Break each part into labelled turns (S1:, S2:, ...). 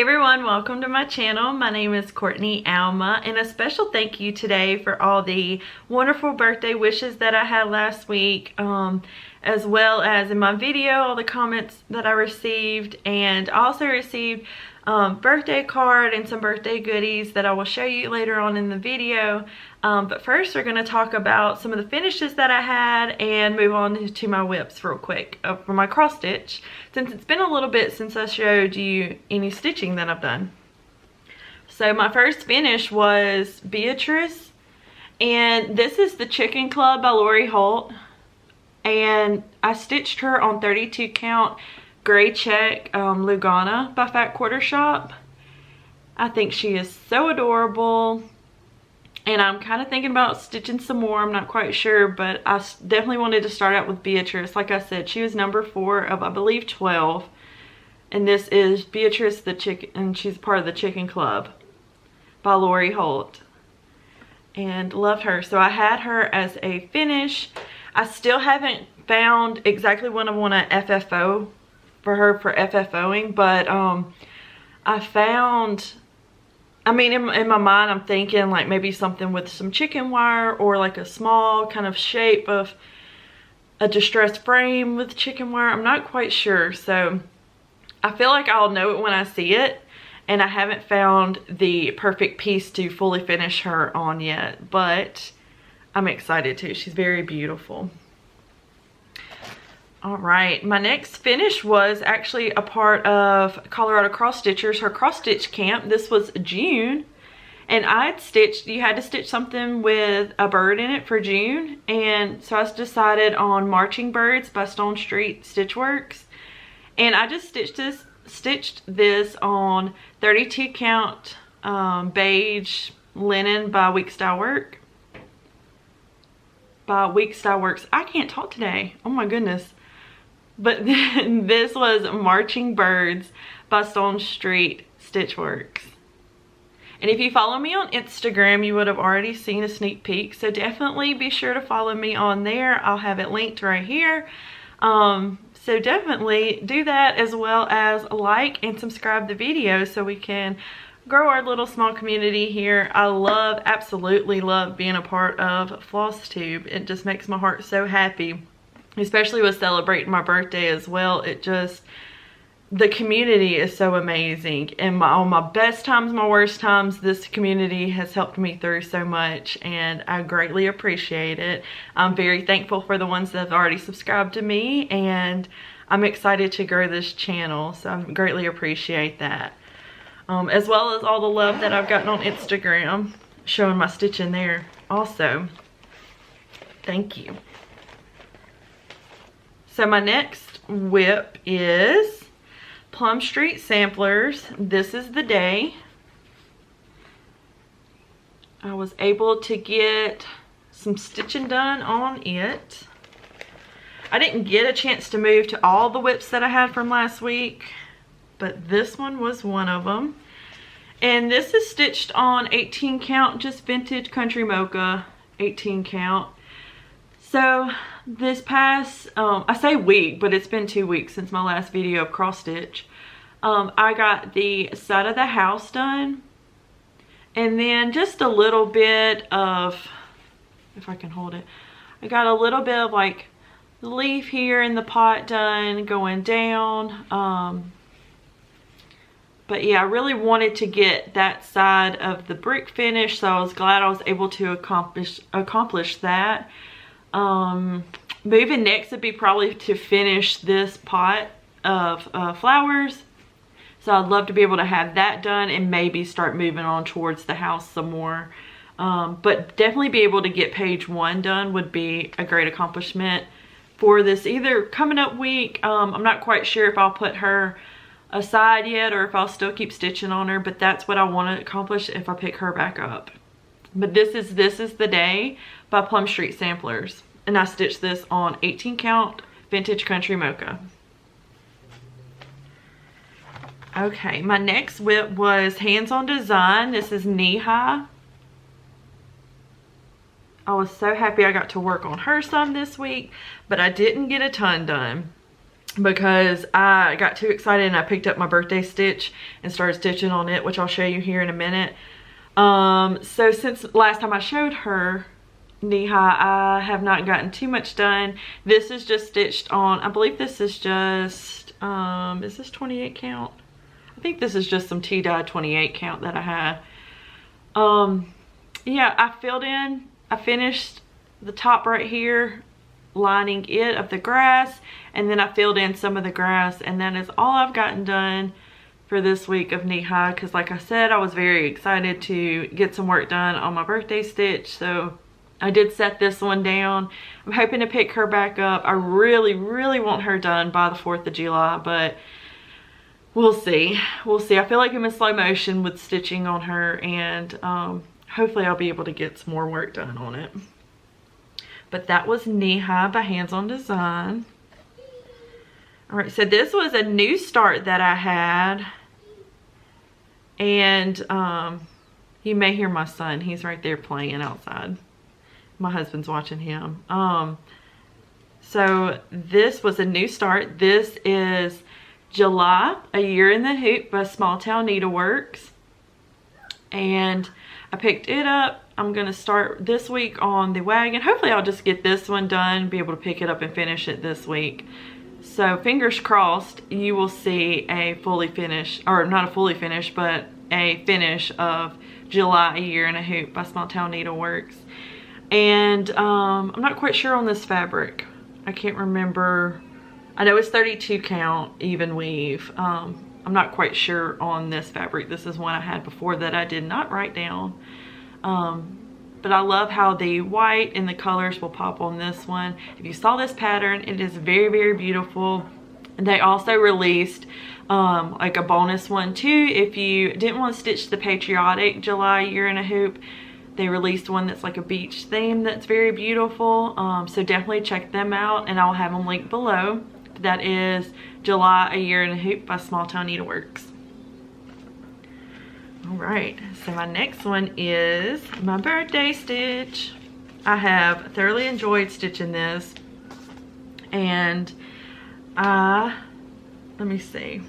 S1: Hey everyone, welcome to my channel. My name is Courtney Alma, and a special thank you today for all the wonderful birthday wishes that I had last week, as well as in my video, all the comments that I received. And I also received birthday card and some birthday goodies that I will show you later on in the video. But first we're going to talk about some of the finishes that I had and move on to my whips real quick for my cross stitch, since it's been a little bit since I showed you any stitching that I've done. So my first finish was Beatrice, and this is the Chicken Club by Lori Holt, and I stitched her on 32 count gray check Lugana by Fat Quarter Shop. I think she is so adorable, and I'm kind of thinking about stitching some more. I'm not quite sure, but I definitely wanted to start out with Beatrice. Like I said, she was number 4 of, I believe, 12, and this is Beatrice the Chicken, and she's part of the Chicken Club by Lori Holt, and love her. So I had her as a finish. I still haven't found exactly what I want to FFO for her for FFOing, but I found, I mean, in my mind I'm thinking like maybe something with some chicken wire, or like a small kind of shape of a distressed frame with chicken wire. I'm not quite sure, so I feel like I'll know it when I see it, and I haven't found the perfect piece to fully finish her on yet, but I'm excited too. She's very beautiful. All right, my next finish was actually a part of Colorado Cross Stitchers, her cross stitch camp. This was June, and I'd stitched, you had to stitch something with a bird in it for June, and so I decided on Marching Birds by Stone Street Stitchworks, and I just stitched this on 32 count beige linen by Week Style Works. I can't talk today, oh my goodness. But this was Marching Birds by Stone Street Stitchworks. And if you follow me on Instagram, you would have already seen a sneak peek. So definitely be sure to follow me on there. I'll have it linked right here. So definitely do that, as well as like and subscribe the video so we can grow our little small community here. I absolutely love being a part of Flosstube. It just makes my heart so happy. Especially with celebrating my birthday as well. The community is so amazing, and on my best times, my worst times, this community has helped me through so much, and I greatly appreciate it. I'm very thankful for the ones that have already subscribed to me, and I'm excited to grow this channel, so I greatly appreciate that. As well as all the love that I've gotten on Instagram, showing my stitching there also. Thank you. So my next whip is Plum Street Samplers. This is the day. I was able to get some stitching done on it. I didn't get a chance to move to all the whips that I had from last week, but this one was one of them. And this is stitched on 18 count, just vintage country mocha 18 count. So this past, I say week, but it's been 2 weeks since my last video of cross stitch. I got the side of the house done, and then just a little bit of, if I can hold it, I got a little bit of like the leaf here in the pot done going down. But yeah, I really wanted to get that side of the brick finished, so I was glad I was able to accomplish that. Moving next would be probably to finish this pot of flowers, so I'd love to be able to have that done and maybe start moving on towards the house some more. But definitely be able to get page 1 done would be a great accomplishment for this either coming up week. I'm not quite sure if I'll put her aside yet or if I'll still keep stitching on her, but that's what I want to accomplish if I pick her back up. But this is the day by Plum Street Samplers, and I stitched this on 18 count vintage country mocha. Okay, my next whip was Hands On Design. This is Knee High. I was so happy I got to work on her some this week, but I didn't get a ton done. because I got too excited and I picked up my birthday stitch and started stitching on it, which I'll show you here in a minute. So since last time I showed her knee high, I have not gotten too much done. This is just stitched on, I believe this is just, is this 28 count? I think this is just some tea-dyed 28 count that I had. Yeah, I finished the top right here, lining it of the grass, and then I filled in some of the grass, and that is all I've gotten done for this week of knee high, because like I said, I was very excited to get some work done on my birthday stitch. So I did set this one down. I'm hoping to pick her back up. I really want her done by the 4th of July, but we'll see. We'll see. I feel like I'm in slow motion with stitching on her, and hopefully I'll be able to get some more work done on it. But that was Knee High by Hands On Design. Alright, so this was a new start that I had. And you may hear my son. He's right there playing outside. My husband's watching him. So this was a new start. This is July, A Year in the Hoop by Small Town Needleworks. And I picked it up. I'm going to start this week on the wagon. Hopefully I'll just get this one done, be able to pick it up and finish it this week. So fingers crossed you will see a fully finished, or not a fully finished, but a finish of July, A Year in a Hoop by Small Town Needleworks. And I'm not quite sure on this fabric. I can't remember. I know it's 32 count even weave. I'm not quite sure on this fabric. This is one I had before that I did not write down. But I love how the white and the colors will pop on this one. If you saw this pattern, it is very beautiful. And they also released like a bonus one too. If you didn't want to stitch the patriotic July, Year in a Hoop, they released one that's like a beach theme that's very beautiful. So definitely check them out, and I'll have them linked below. That is July, A Year in a Hoop by Small Town Needleworks. Alright, so my next one is my birthday stitch. I have thoroughly enjoyed stitching this, and let me see,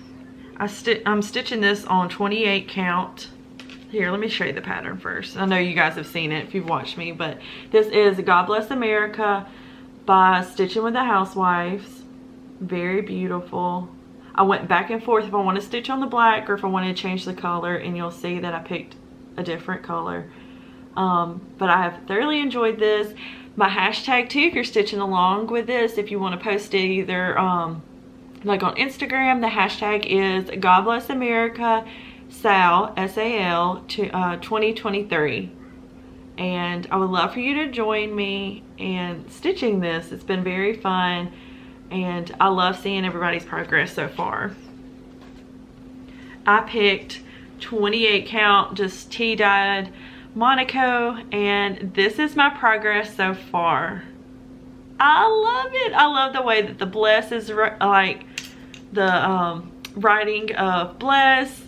S1: I'm stitching this on 28 count. Here, let me show you the pattern first. I know you guys have seen it if you've watched me, but this is God Bless America by Stitching with the Housewives. Very beautiful. I went back and forth if I want to stitch on the black or if I want to change the color, and you'll see that I picked a different color. But I have thoroughly enjoyed this. My hashtag too, if you're stitching along with this, if you want to post it either like on Instagram, the hashtag is God Bless America Sal, S-A-L, 2023. And I would love for you to join me in stitching this. It's been very fun. And I love seeing everybody's progress so far. I picked 28 count, just tea-dyed Monaco, and this is my progress so far. I love it. I love the way that the bless is like the writing of bless.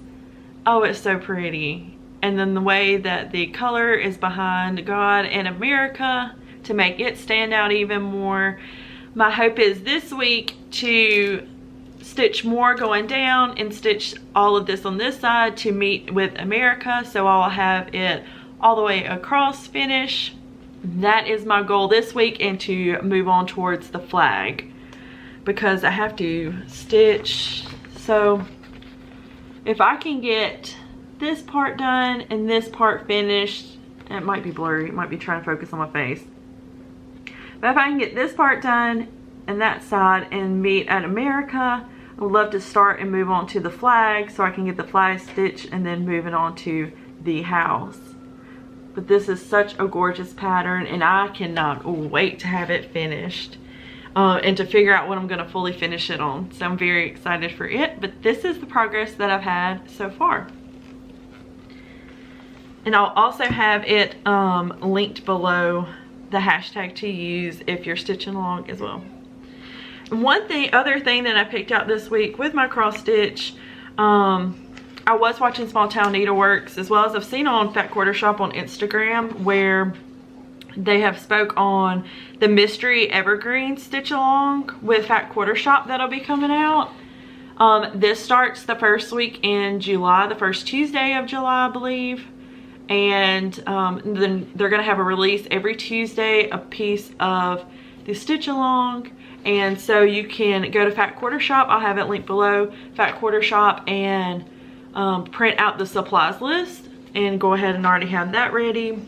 S1: Oh, it's so pretty. And then the way that the color is behind God and America to make it stand out even more. My hope is this week to stitch more going down and stitch all of this on this side to meet with America, so I'll have it all the way across finish. That is my goal this week, and to move on towards the flag because I have to stitch. So if I can get this part done and this part finished, it might be blurry, it might be trying to focus on my face. But if I can get this part done and that side and meet at America, I would love to start and move on to the flag so I can get the flag stitch and then moving on to the house. But this is such a gorgeous pattern, and I cannot wait to have it finished and to figure out what I'm going to fully finish it on. So I'm very excited for it, but this is the progress that I've had so far. And I'll also have it linked below, the hashtag to use if you're stitching along as well. And other thing that I picked out this week with my cross stitch, I was watching Small Town Needleworks, as well as I've seen on Fat Quarter Shop on Instagram, where they have spoke on the mystery evergreen stitch along with Fat Quarter Shop that'll be coming out. This starts the first week in July, the first Tuesday of July, I believe. And then they're gonna have a release every Tuesday, a piece of the stitch along. And so you can go to Fat Quarter Shop, I'll have it linked below, Fat Quarter Shop, and print out the supplies list and go ahead and already have that ready.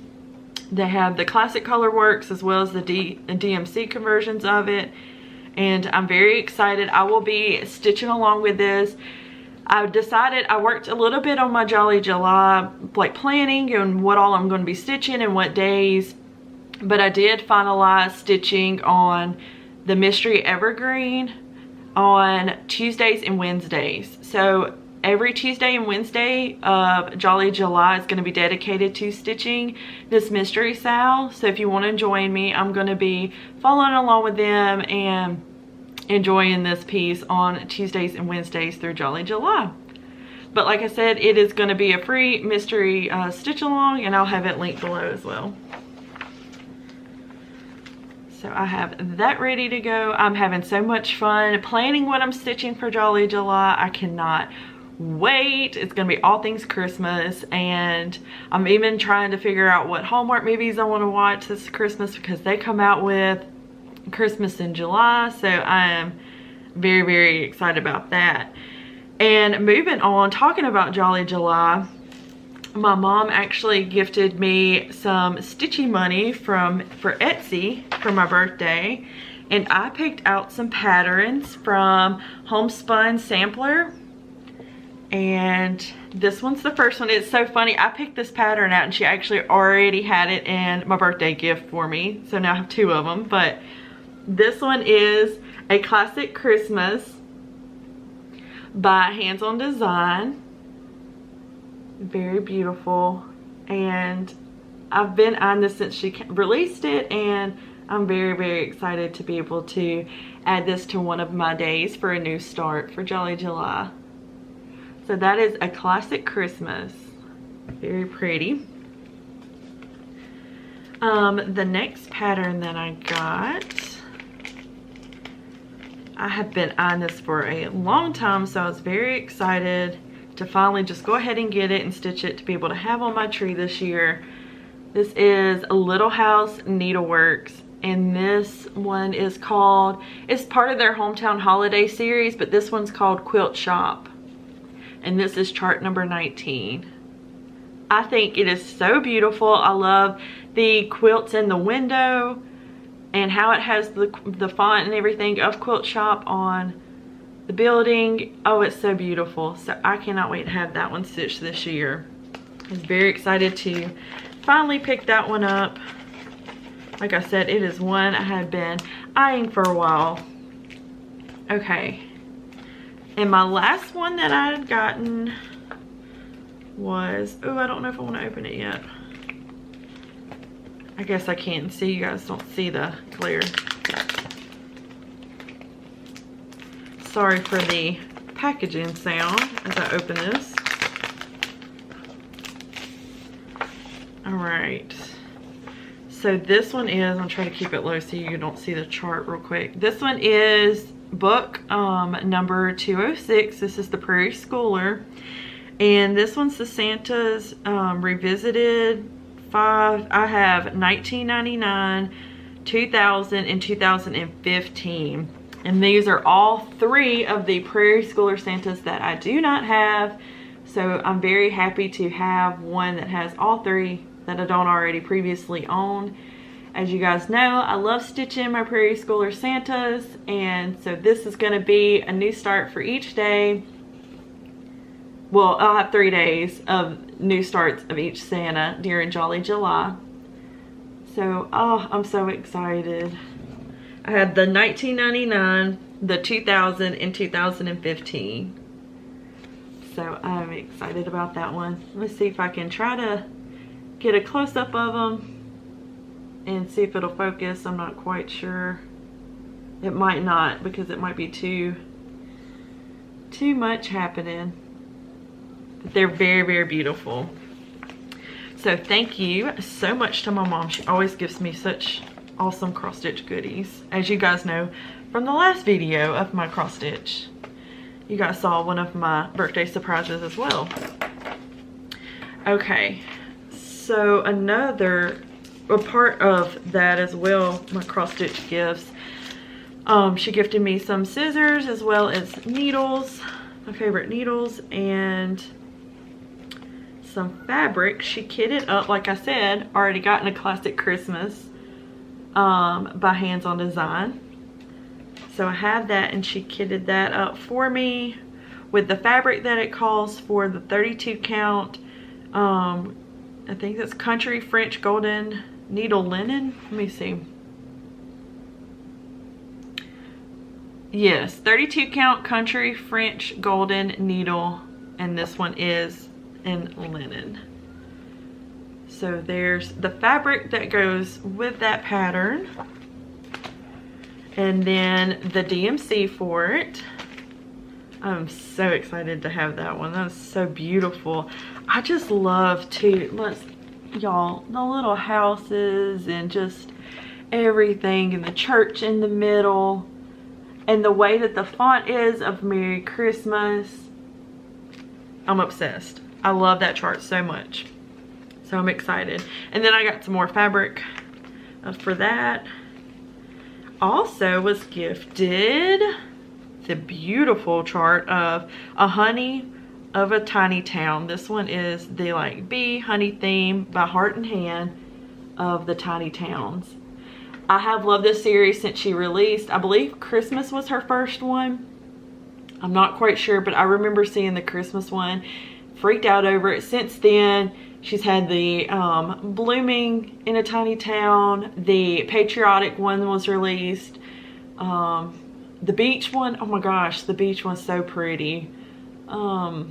S1: They have the classic color works as well as the DMC conversions of it, and I'm very excited. I will be stitching along with this. I decided, I worked a little bit on my Jolly July like planning and what all I'm going to be stitching and what days, but I did finalize stitching on the mystery evergreen on Tuesdays and Wednesdays. So every Tuesday and Wednesday of Jolly July is going to be dedicated to stitching this mystery sal. So if you want to join me, I'm going to be following along with them and enjoying this piece on Tuesdays and Wednesdays through Jolly July. But like I said, it is going to be a free mystery stitch along, and I'll have it linked below as well. So I have that ready to go. I'm having so much fun planning what I'm stitching for Jolly July. I cannot wait. It's gonna be all things Christmas, and I'm even trying to figure out what Hallmark movies I want to watch this Christmas because they come out with Christmas in July. So I am very, very excited about that. And moving on, talking about Jolly July, my mom actually gifted me some stitchy money for Etsy for my birthday, and I picked out some patterns from Homespun Sampler. And this one's the first one. It's so funny, I picked this pattern out and she actually already had it in my birthday gift for me, so now I have two of them. But this one is a classic Christmas by Hands On Design. Very beautiful, and I've been on this since she released it, and I'm very, very excited to be able to add this to one of my days for a new start for Jolly July. So that is a classic Christmas. Very pretty. The next pattern that I got, I have been on this for a long time, so I was very excited to finally just go ahead and get it and stitch it to be able to have on my tree this year. This is a Little House Needleworks, and this one is called, it's part of their Hometown Holiday series, but this one's called Quilt Shop. And this is chart number 19. I think it is so beautiful. I love the quilts in the window and how it has the font and everything of Quilt Shop on the building. Oh, it's so beautiful. So I cannot wait to have that one stitched this year. I was very excited to finally pick that one up. Like I said, it is one I had been eyeing for a while. Okay. And my last one that I had gotten was, oh, I don't know if I want to open it yet. I guess I can't see. You guys don't see the glare. Sorry for the packaging sound as I open this. All right. So this one is, I'm trying to keep it low so you don't see the chart real quick. This one is book number 206. This is the Prairie Schooler, and this one's the Santa's Revisited 5. I have 1999, 2000, and 2015, and these are all three of the Prairie Schooler Santas that I do not have. So I'm very happy to have one that has all three that I don't already previously own. As you guys know, I love stitching my Prairie Schooler Santas, and so this is going to be a new start for each day. Well, I'll have 3 days of new starts of each Santa during Jolly July. So, oh, I'm so excited. I had the 1999, the 2000, and 2015. So I'm excited about that one. Let's see if I can try to get a close-up of them and see if it'll focus. I'm not quite sure. It might not, because it might be too much happening. But they're very, very beautiful. So thank you so much to my mom. She always gives me such awesome cross stitch goodies. As you guys know from the last video of my cross stitch, you guys saw one of my birthday surprises as well. Okay, so a part of that as well, my cross stitch gifts. She gifted me some scissors as well as needles, my favorite needles, and some fabric. She kitted up, like I said, already gotten a classic Christmas by Hands On Design. So I have that, and she kitted that up for me with the fabric that it calls for, the 32 count. I think that's Country French Golden Needle Linen. Let me see. Yes, 32 count Country French Golden Needle, and this one is in linen. So there's the fabric that goes with that pattern, and then the DMC for it. I'm so excited to have that one. That's so beautiful. I just love y'all, the little houses and just everything, and the church in the middle, and the way that the font is of Merry Christmas. I'm obsessed. I love that chart so much. So I'm excited. And then I got some more fabric for that. Also was gifted the beautiful chart of a honey of a tiny town. This one is the like bee honey theme by Heart and Hand of the tiny towns. I have loved this series since she released. I believe Christmas was her first one. I'm not quite sure, but I remember seeing the Christmas one. Freaked out over it. Since then, she's had the Blooming in a Tiny Town. The Patriotic one was released. The beach one, oh my gosh, the beach one's so pretty. The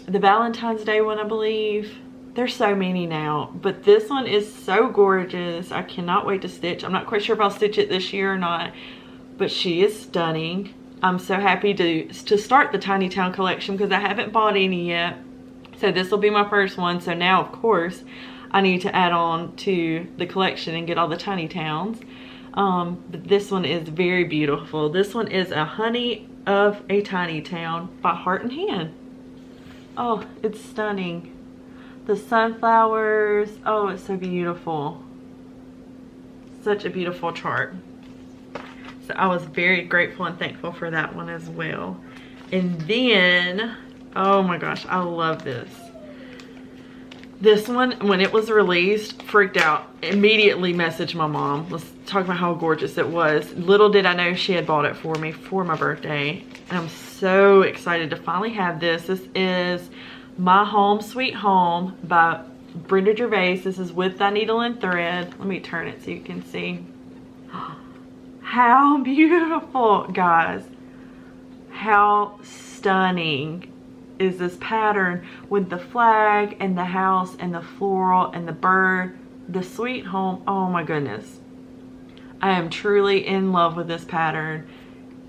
S1: Valentine's Day one, I believe. There's so many now, but this one is so gorgeous. I cannot wait to stitch. I'm not quite sure if I'll stitch it this year or not, but she is stunning. I'm so happy to start the Tiny Town collection because I haven't bought any yet. So this will be my first one. So now, of course, I need to add on to the collection and get all the tiny towns. But this one is very beautiful. This one is a honey of a tiny town by Heart and Hand. Oh, it's stunning. The sunflowers. Oh, it's so beautiful. Such a beautiful chart. So I was very grateful and thankful for that one as well. And then, oh my gosh, I love this. This one, when it was released, freaked out. Immediately messaged my mom. Let's talk about how gorgeous it was. Little did I know she had bought it for me for my birthday. And I'm so excited to finally have this. This is My Home Sweet Home by Brenda Gervais. This is with the needle and thread. Let me turn it so you can see. How beautiful, guys. How stunning is this pattern with the flag and the house and the floral and the bird, the sweet home. Oh my goodness. I am truly in love with this pattern.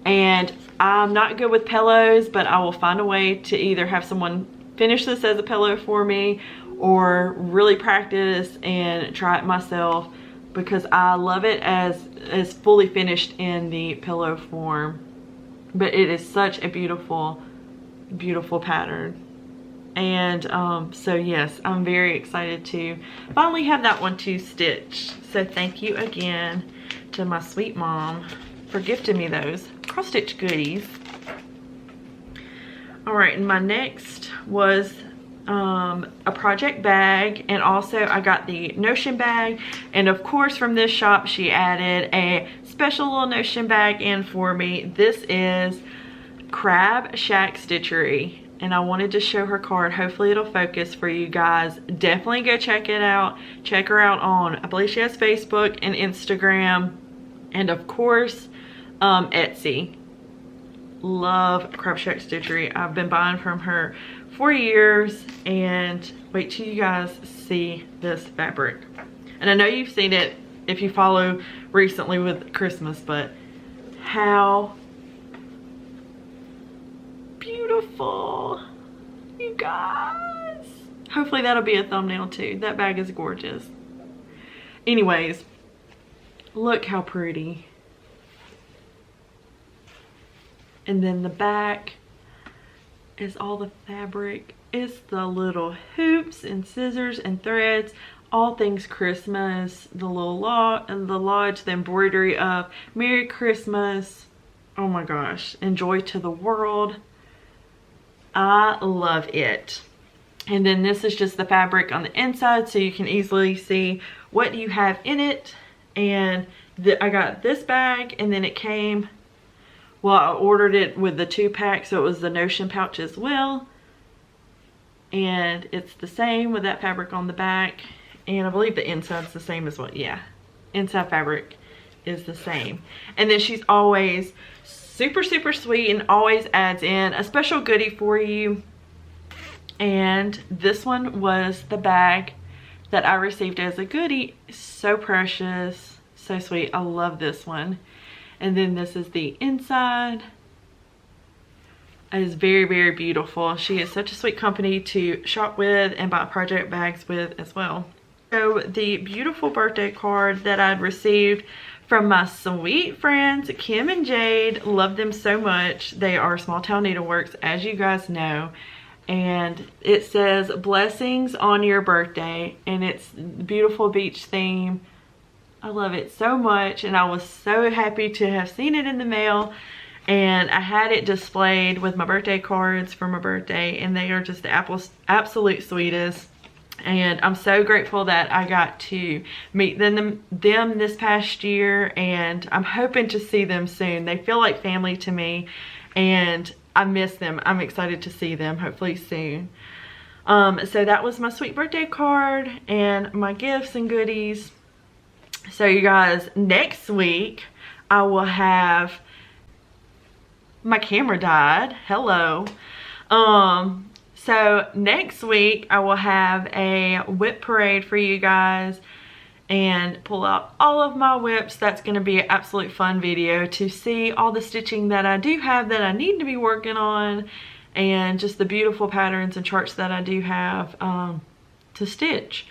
S1: And I'm not good with pillows, but I will find a way to either have someone finish this as a pillow for me or really practice and try it myself, because I love it as fully finished in the pillow form. But it is such a beautiful, beautiful pattern. And so yes, I'm very excited to finally have that one to stitch. So thank you again to my sweet mom for gifting me those cross stitch goodies. All right, and my next was a project bag, and also I got the Notion bag, and of course from this shop she added a special little Notion bag in for me. This is Crab Shack Stitchery, and I wanted to show her card. Hopefully it'll focus for you guys. Definitely go check it out. Check her out on, I believe she has Facebook and Instagram, and of course Etsy. Love Crab Shack Stitchery. I've been buying from her for years, and wait till you guys see this fabric. And I know you've seen it if you follow recently with Christmas, but how beautiful, you guys. Hopefully that'll be a thumbnail too. That bag is gorgeous. Anyways, look how pretty. And then the back is all the fabric. It's the little hoops and scissors and threads, all things Christmas. The little lodge, the embroidery of Merry Christmas. Oh my gosh, and joy to the world. I love it. And then this is just the fabric on the inside, so you can easily see what you have in it. And I got this bag, and then it came, well, I ordered it with the 2-pack, so it was the Notion pouch as well. And it's the same with that fabric on the back. And I believe the inside's the same as well. Yeah, inside fabric is the same. And then she's always super, super sweet and always adds in a special goodie for you. And this one was the bag that I received as a goodie. So precious, so sweet. I love this one. And then this is the inside. It is very, very beautiful. She is such a sweet company to shop with and buy project bags with as well. So the beautiful birthday card that I'd received from my sweet friends Kim and Jade, love them so much. They are Small Town Needleworks, as you guys know. And it says blessings on your birthday, and it's beautiful beach theme. I love it so much, and I was so happy to have seen it in the mail. And I had it displayed with my birthday cards for my birthday, and they are just the absolute sweetest. And I'm so grateful that I got to meet them this past year, and I'm hoping to see them soon. They feel like family to me, and I miss them. I'm excited to see them hopefully soon. So that was my sweet birthday card and my gifts and goodies. So you guys, next week I will have, my camera died, hello. So next week I will have a whip parade for you guys and pull out all of my whips. That's going to be an absolute fun video to see all the stitching that I do have that I need to be working on, and just the beautiful patterns and charts that I do have to stitch.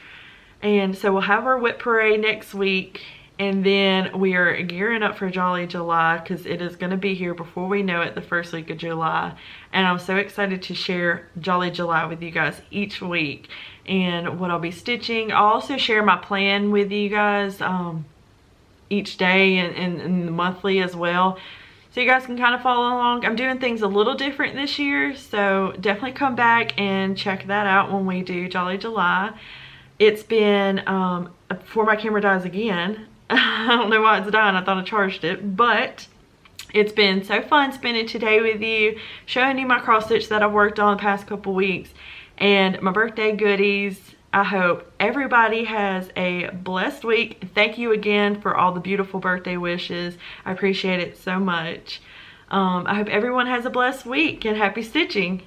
S1: And so we'll have our whip parade next week, and then we are gearing up for Jolly July, because it is going to be here before we know it, the first week of July. And I'm so excited to share Jolly July with you guys each week and what I'll be stitching. I'll also share my plan with you guys each day and monthly as well, so you guys can kind of follow along. I'm doing things a little different this year, so definitely come back and check that out when we do Jolly July. It's been, before my camera dies again, I don't know why it's dying, I thought I charged it, but it's been so fun spending today with you, showing you my cross stitch that I've worked on the past couple weeks, and my birthday goodies. I hope everybody has a blessed week. Thank you again for all the beautiful birthday wishes. I appreciate it so much. I hope everyone has a blessed week, and happy stitching.